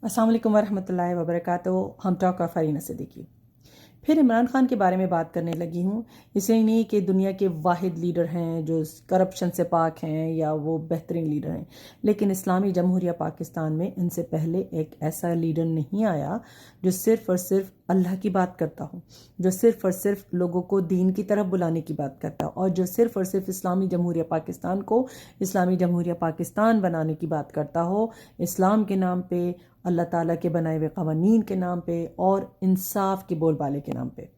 अस्सलाम वालेकुम वरहमतुल्लाहि वबरकातुहू। हम टॉक ऑफ फरीना सिद्दीकी। फिर इमरान खान के बारे में बात करने लगी हूँ, इसलिए नहीं कि दुनिया के वाहिद लीडर हैं जो करप्शन से पाक हैं या वो बेहतरीन लीडर हैं, लेकिन इस्लामी जमहूरिया पाकिस्तान में इनसे पहले एक ऐसा लीडर नहीं आया जो सिर्फ़ और सिर्फ अल्लाह की बात करता हो, जो सिर्फ़ और सिर्फ लोगों को दीन की तरफ बुलाने की बात करता हो, और जो सिर्फ़ और सिर्फ इस्लामी जमहूरिया पाकिस्तान को इस्लामी जमहूरिया पाकिस्तान बनाने की बात करता हो, इस्लाम के नाम पे, अल्लाह ताला के बनाए हुए क़वानीन के नाम पे और इंसाफ के बोलबाले के नाम पे।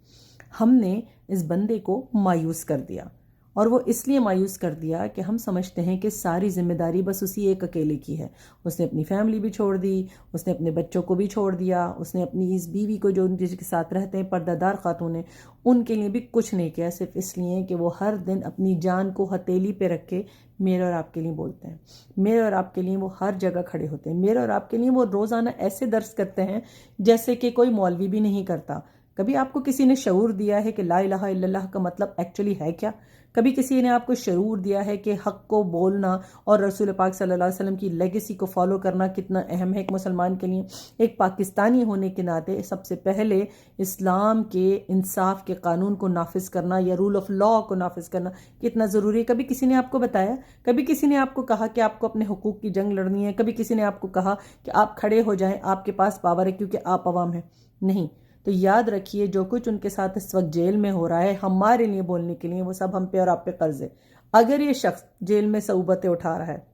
हमने इस बंदे को मायूस कर दिया, और वो इसलिए मायूस कर दिया कि हम समझते हैं कि सारी जिम्मेदारी बस उसी एक अकेले की है। उसने अपनी फैमिली भी छोड़ दी, उसने अपने बच्चों को भी छोड़ दिया, उसने अपनी इस बीवी को जो जिसके साथ रहते हैं पर्दादार खातून, उनके लिए भी कुछ नहीं किया, सिर्फ इसलिए कि वो हर दिन अपनी जान को हथेली पे रख के मेरे और आपके लिए बोलते हैं। मेरे और आपके लिए वो हर जगह खड़े होते हैं। मेरे और आपके लिए वो रोज़ाना ऐसे दर्स करते हैं जैसे कि कोई मौलवी भी नहीं करता। कभी आपको किसी ने शऊर दिया है कि ला इलाहा इल्लल्लाह का मतलब एक्चुअली है क्या? कभी किसी ने आपको शऊर दिया है कि हक़ को बोलना और रसूल पाक सल्लल्लाहु अलैहि वसल्लम की लेगेसी को फॉलो करना कितना अहम है एक मुसलमान के लिए? एक पाकिस्तानी होने के नाते सबसे पहले इस्लाम के इंसाफ के कानून को नाफिज करना या रूल ऑफ लॉ को नाफिज करना कितना ज़रूरी है? कभी किसी ने आपको बताया? कभी किसी ने आपको कहा कि आपको अपने हुकूक की जंग लड़नी है? कभी किसी ने आपको कहा कि आप खड़े हो जाएं, आपके पास पावर है क्योंकि आप अवाम हैं? नहीं। तो याद रखिए, जो कुछ उनके साथ इस वक्त जेल में हो रहा है हमारे लिए बोलने के लिए, वो सब हम पे और आप पे कर्ज है। अगर ये शख्स जेल में सऊबतें उठा रहा है,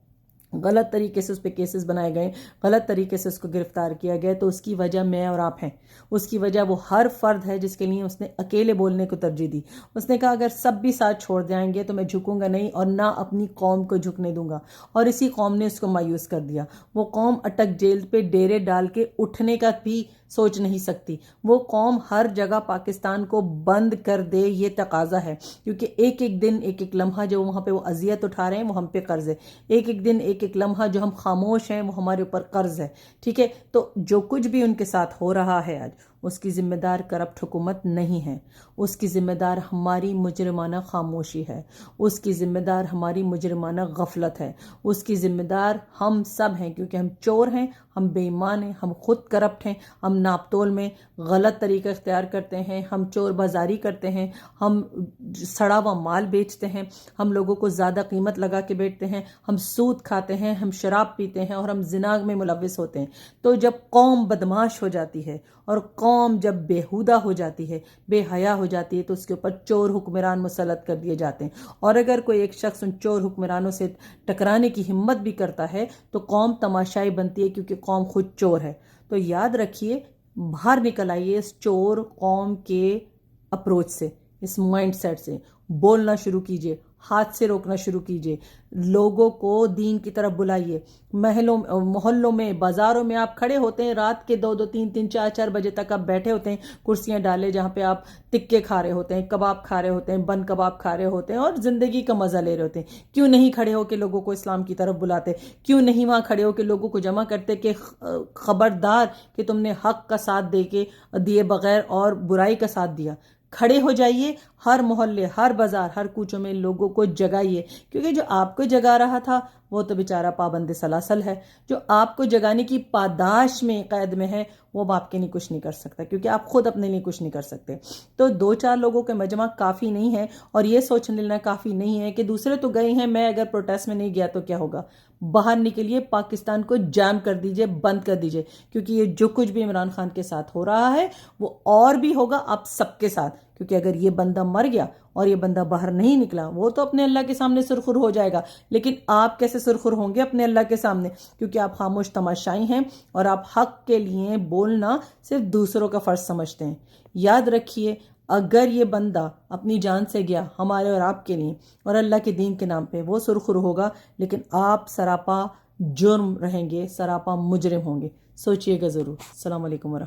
गलत तरीके से उस पर केसेस बनाए गए, गलत तरीके से उसको गिरफ्तार किया गया, तो उसकी वजह मैं और आप हैं। उसकी वजह वो हर फर्द है जिसके लिए उसने अकेले बोलने को तरजीह दी। उसने कहा अगर सब भी साथ छोड़ जाएंगे तो मैं झुकूंगा नहीं और ना अपनी कौम को झुकने दूंगा, और इसी कौम ने उसको मायूस कर दिया। वो कौम अटक जेल पे डेरे डाल के उठने का भी सोच नहीं सकती। वो कौम हर जगह पाकिस्तान को बंद कर दे, ये तकाजा है, क्योंकि एक एक दिन एक एक लम्हा जो वहाँ पे वो अजियत उठा रहे हैं वो हम पे कर्ज है। एक एक दिन एक एक लम्हा जो हम खामोश हैं वो हमारे ऊपर कर्ज है। ठीक है, तो जो कुछ भी उनके साथ हो रहा है आज, उसकी जिम्मेदार करप्ट हुकूमत नहीं है, उसकी जिम्मेदार हमारी मुजरिमाना खामोशी है, उसकी जिम्मेदार हमारी मुजरिमाना गफलत है, उसकी जिम्मेदार हम सब हैं, क्योंकि हम चोर हैं, हम बेईमान हैं, हम खुद करप्ट हैं, हम नापतोल में गलत तरीका इख्तियार करते हैं, हम चोर बाजारी करते हैं, हम सड़ा हुआ माल बेचते हैं, हम लोगों को ज़्यादा कीमत लगा के बेचते हैं, हम सूद खाते हैं, हम शराब पीते हैं और हम जिना में मुलव्विस होते हैं। तो जब कौम बदमाश हो जाती है और कौम जब बेहुदा हो जाती है, बेहया हो जाती है, तो उसके ऊपर चोर हुक्मरान मुसल्लत कर दिए जाते हैं। और अगर कोई एक शख्स उन चोर हुक्मरानों से टकराने की हिम्मत भी करता है तो कौम तमाशाई बनती है, क्योंकि कौम खुद चोर है। तो याद रखिए, बाहर निकल आइए इस चोर कौम के अप्रोच से, इस माइंड सेट से। बोलना शुरू कीजिए, हाथ से रोकना शुरू कीजिए, लोगों को दीन की तरफ बुलाइए। मोहल्लों में, बाज़ारों में आप खड़े होते हैं, रात के 2-2, 3-3, 4-4 बजे तक आप बैठे होते हैं, कुर्सियां डाले जहाँ पे आप टिक्के खा रहे होते हैं, कबाब खा रहे होते हैं, बन कबाब खा रहे होते हैं और ज़िंदगी का मज़ा ले रहे होते हैं। क्यों नहीं खड़े होकर लोगों को इस्लाम की तरफ बुलाते? क्यों नहीं वहाँ खड़े होकर लोगों को जमा करते कि खबरदार कि तुमने हक़ का साथ दिए बगैर और बुराई का साथ दिया? खड़े हो जाइए, हर मोहल्ले, हर बाजार, हर कूचों में लोगों को जगाइए, क्योंकि जो आपको जगा रहा था वो तो बेचारा पाबंद सलासल है। जो आपको जगाने की पादाश में कैद में है वो आपके लिए कुछ नहीं कर सकता, क्योंकि आप खुद अपने लिए कुछ नहीं कर सकते। तो 2-4 लोगों के मजमा काफ़ी नहीं है, और ये सोच लेना काफ़ी नहीं है कि दूसरे तो गए हैं, मैं अगर प्रोटेस्ट में नहीं गया तो क्या होगा। बाहर निकलिए, पाकिस्तान को जाम कर दीजिए, बंद कर दीजिए, क्योंकि ये जो कुछ भी इमरान खान के साथ हो रहा है वो और भी होगा आप सबके साथ। क्योंकि अगर ये बंदा मर गया और ये बंदा बाहर नहीं निकला, वो तो अपने अल्लाह के सामने सुरखुर हो जाएगा, लेकिन आप कैसे सुरखुर होंगे अपने अल्लाह के सामने? क्योंकि आप खामोश तमाशाई हैं और आप हक के लिए बोलना सिर्फ दूसरों का फर्ज समझते हैं। याद रखिए, अगर ये बंदा अपनी जान से गया हमारे और आपके लिए और अल्लाह के दीन के नाम पे, वो सुरखुर होगा, लेकिन आप सरापा जुर्म रहेंगे, सरापा मुजरिम होंगे। सोचिएगा ज़रूर। अस्सलाम वालेकुम।